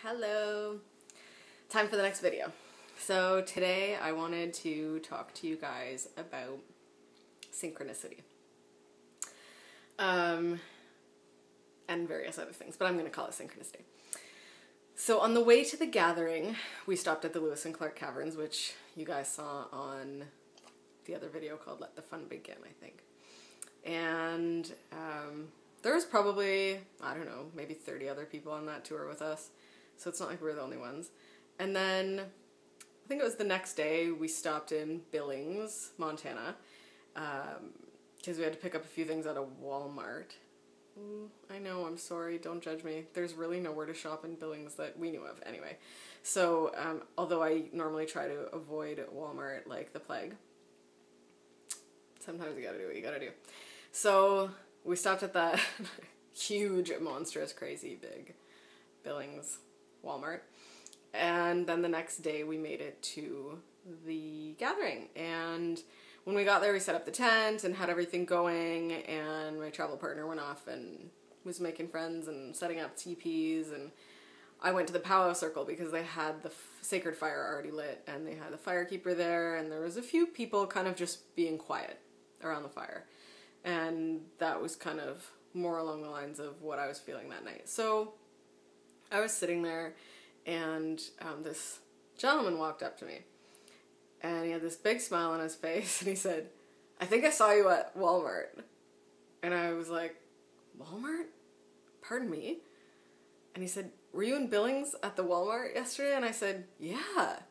Hello. Time for the next video. So today I wanted to talk to you guys about synchronicity. And various other things, but I'm going to call it synchronicity. So on the way to the gathering, we stopped at the Lewis and Clark Caverns, which you guys saw on the other video called Let the Fun Begin, I think. And there was probably, I don't know, maybe 30 other people on that tour with us. So it's not like we were the only ones. And then, I think it was the next day, we stopped in Billings, Montana, because we had to pick up a few things at a Walmart. I know, I'm sorry, don't judge me. There's really nowhere to shop in Billings that we knew of, anyway. So, although I normally try to avoid Walmart like the plague, sometimes you gotta do what you gotta do. So, we stopped at that huge, monstrous, crazy, big Billings Walmart. And then the next day we made it to the gathering. And when we got there, we set up the tent and had everything going, and my travel partner went off and was making friends and setting up teepees, and I went to the powwow circle because they had the sacred fire already lit, and they had the firekeeper there, and there was a few people kind of just being quiet around the fire. And that was kind of more along the lines of what I was feeling that night. So I was sitting there, and this gentleman walked up to me, and he had this big smile on his face, and he said, "I think I saw you at Walmart." And I was like, "Walmart? Pardon me?" And he said, "Were you in Billings at the Walmart yesterday?" And I said, "Yeah."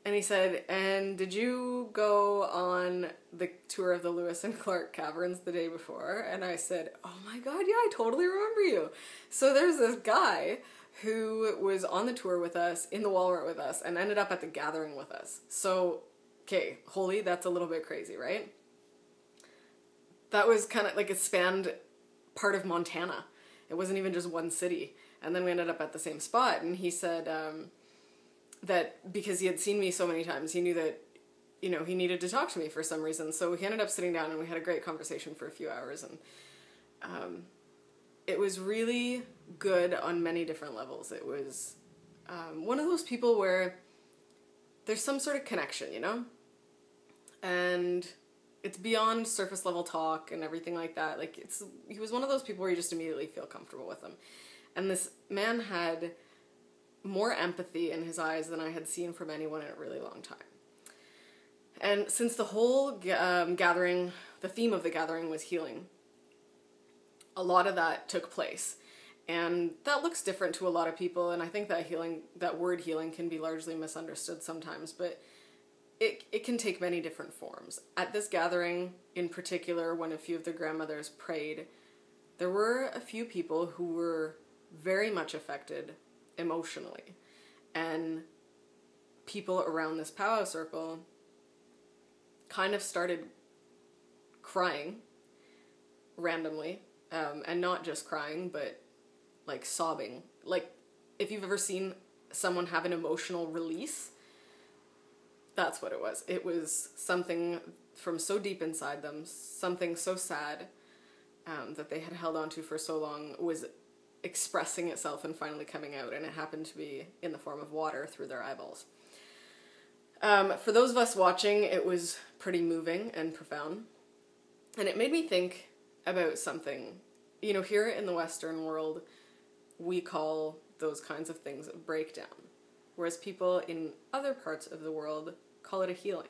And he said, "And did you go on the tour of the Lewis and Clark Caverns the day before?" And I said, "Oh my god, yeah, I totally remember you." So there's this guy who was on the tour with us, in the Walmart with us, and ended up at the gathering with us. So, okay, holy, that's a little bit crazy, right? That was kind of like it spanned part of Montana. It wasn't even just one city. And then we ended up at the same spot, and he said that because he had seen me so many times, he knew that, you know, he needed to talk to me for some reason. So he ended up sitting down, and we had a great conversation for a few hours, and it was really good on many different levels. It was one of those people where there's some sort of connection, you know? And it's beyond surface level talk and everything like that. Like, he was one of those people where you just immediately feel comfortable with him. And this man had more empathy in his eyes than I had seen from anyone in a really long time. And since the whole gathering, the theme of the gathering was healing, a lot of that took place. And that looks different to a lot of people, and I think that that word healing can be largely misunderstood sometimes, but it can take many different forms. At this gathering in particular, when a few of the grandmothers prayed, there were a few people who were very much affected emotionally. And people around this powwow circle kind of started crying randomly. And not just crying, but like sobbing. Like, if you've ever seen someone have an emotional release, that's what it was. It was something from so deep inside them, something so sad that they had held on to for so long was expressing itself and finally coming out, and it happened to be in the form of water through their eyeballs. For those of us watching, it was pretty moving and profound, and it made me think about something. You know, here in the Western world, we call those kinds of things a breakdown, whereas people in other parts of the world call it a healing.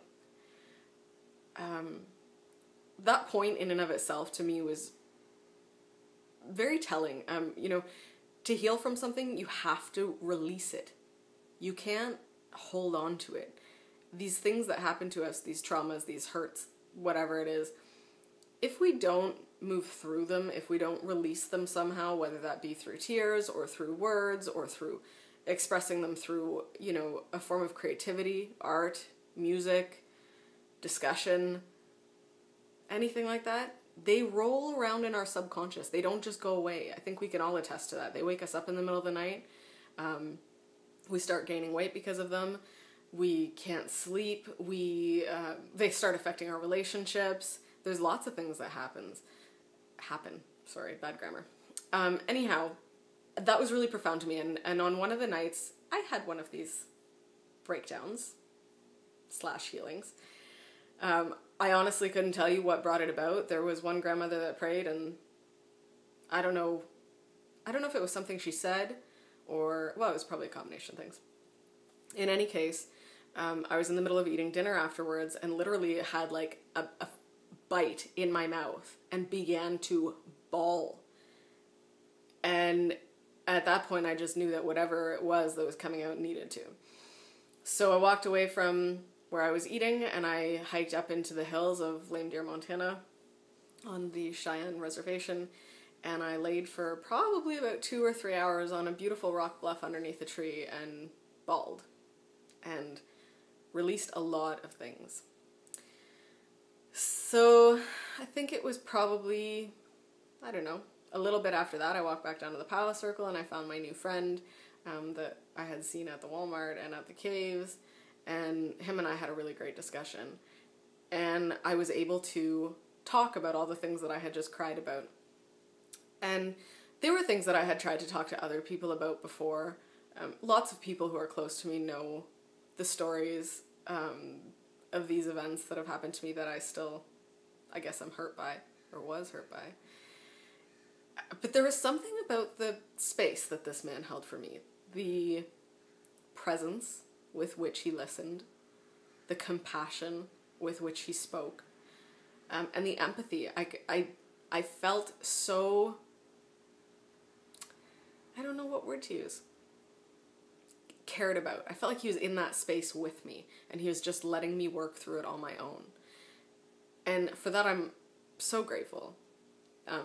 That point in and of itself to me was very telling. You know, to heal from something, you have to release it. You can't hold on to it. These things that happen to us, these traumas, these hurts, whatever it is, if we don't move through them, if we don't release them somehow, whether that be through tears or through words or through expressing them through, you know, a form of creativity, art, music, discussion, anything like that, they roll around in our subconscious. They don't just go away. I think we can all attest to that. They wake us up in the middle of the night. We start gaining weight because of them. We can't sleep. They start affecting our relationships. There's lots of things that happen. Sorry, bad grammar. Anyhow, that was really profound to me. And on one of the nights, I had one of these breakdowns / healings. I honestly couldn't tell you what brought it about. There was one grandmother that prayed, and I don't know if it was something she said, or, well, it was probably a combination of things. In any case, I was in the middle of eating dinner afterwards and literally had like a bite in my mouth and began to bawl. And at that point, I just knew that whatever it was that was coming out needed to. So I walked away from where I was eating and I hiked up into the hills of Lame Deer, Montana on the Cheyenne Reservation, and I laid for probably about 2 or 3 hours on a beautiful rock bluff underneath a tree and bawled and released a lot of things. So I think it was probably, I don't know, a little bit after that I walked back down to the Palace Circle and I found my new friend that I had seen at the Walmart and at the caves, and him and I had a really great discussion. And I was able to talk about all the things that I had just cried about. And they were things that I had tried to talk to other people about before. Lots of people who are close to me know the stories of these events that have happened to me that I still, I guess I'm hurt by, or was hurt by. But there was something about the space that this man held for me. The presence with which he listened, the compassion with which he spoke, and the empathy. I felt so, I don't know what word to use, cared about. I felt like he was in that space with me, and he was just letting me work through it on my own. And for that I'm so grateful,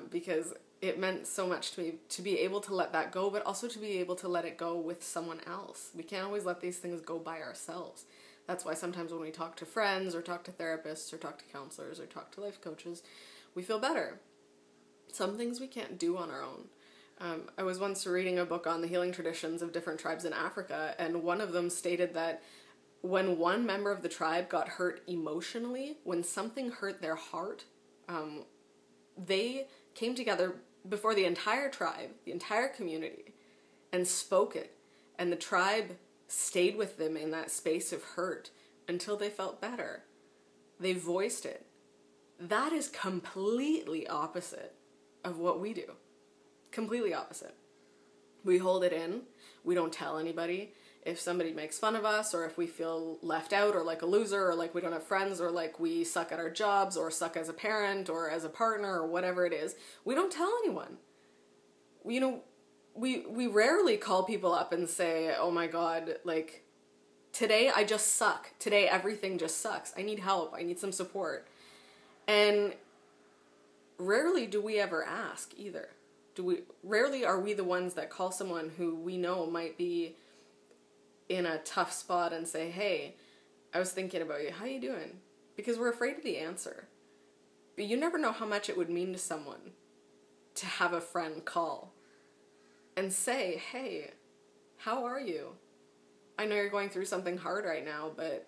because it meant so much to me to be able to let that go, but also to be able to let it go with someone else. We can't always let these things go by ourselves. That's why sometimes when we talk to friends, or talk to therapists, or talk to counselors, or talk to life coaches, we feel better. Some things we can't do on our own. I was once reading a book on the healing traditions of different tribes in Africa, and one of them stated that when one member of the tribe got hurt emotionally, when something hurt their heart, they came together before the entire tribe, the entire community, and spoke it. And the tribe stayed with them in that space of hurt until they felt better. They voiced it. That is completely opposite of what we do. Completely opposite. We hold it in. We don't tell anybody. If somebody makes fun of us, or if we feel left out, or like a loser, or like we don't have friends, or like we suck at our jobs, or suck as a parent, or as a partner, or whatever it is, we don't tell anyone. We rarely call people up and say, oh my God, like, today I just suck. Today everything just sucks. I need help. I need some support. And rarely do we ever ask either. Rarely are we the ones that call someone who we know might be in a tough spot and say, hey, I was thinking about you. How you doing? Because we're afraid of the answer. But you never know how much it would mean to someone to have a friend call and say, hey, how are you? I know you're going through something hard right now, but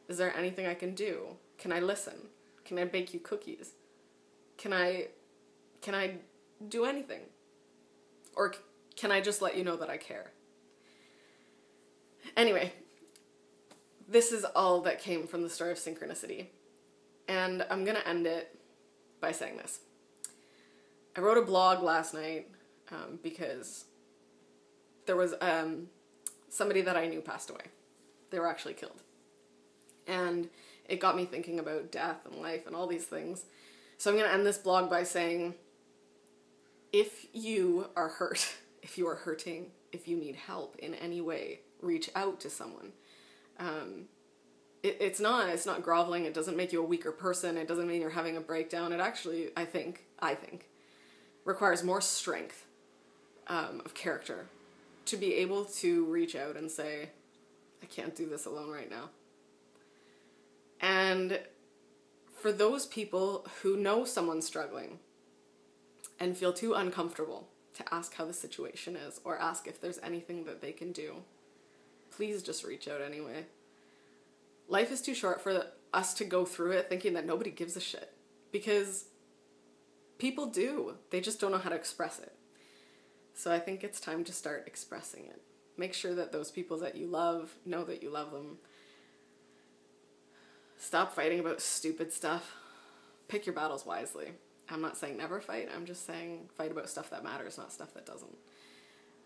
is there anything I can do? Can I listen? Can I bake you cookies? Can I do anything? Or can I just let you know that I care? Anyway, this is all that came from the story of Synchronicity. And I'm going to end it by saying this. I wrote a blog last night because there was somebody that I knew passed away. They were actually killed. And it got me thinking about death and life and all these things. So I'm going to end this blog by saying, if you are hurt, if you are hurting, if you need help in any way, reach out to someone. It's not groveling. It doesn't make you a weaker person. It doesn't mean you're having a breakdown. It actually, I think, requires more strength of character to be able to reach out and say, I can't do this alone right now. And for those people who know someone's struggling and feel too uncomfortable to ask how the situation is or ask if there's anything that they can do, please just reach out anyway. Life is too short for us to go through it thinking that nobody gives a shit. Because people do. They just don't know how to express it. So I think it's time to start expressing it. Make sure that those people that you love know that you love them. Stop fighting about stupid stuff. Pick your battles wisely. I'm not saying never fight. I'm just saying fight about stuff that matters, not stuff that doesn't.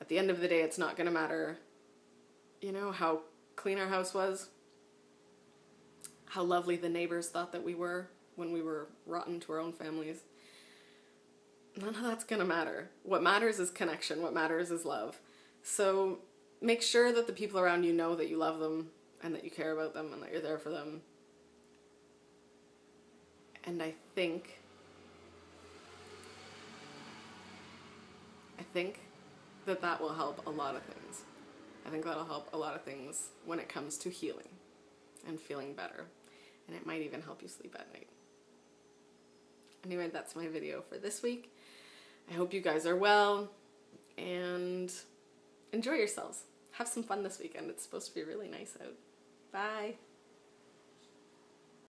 At the end of the day, it's not going to matter, you know, how clean our house was, how lovely the neighbors thought that we were when we were rotten to our own families. None of that's going to matter. What matters is connection. What matters is love. So make sure that the people around you know that you love them and that you care about them and that you're there for them. And I think that will help a lot of things. I think that'll help a lot of things when it comes to healing and feeling better. And it might even help you sleep at night. Anyway, that's my video for this week. I hope you guys are well and enjoy yourselves. Have some fun this weekend. It's supposed to be really nice out. Bye.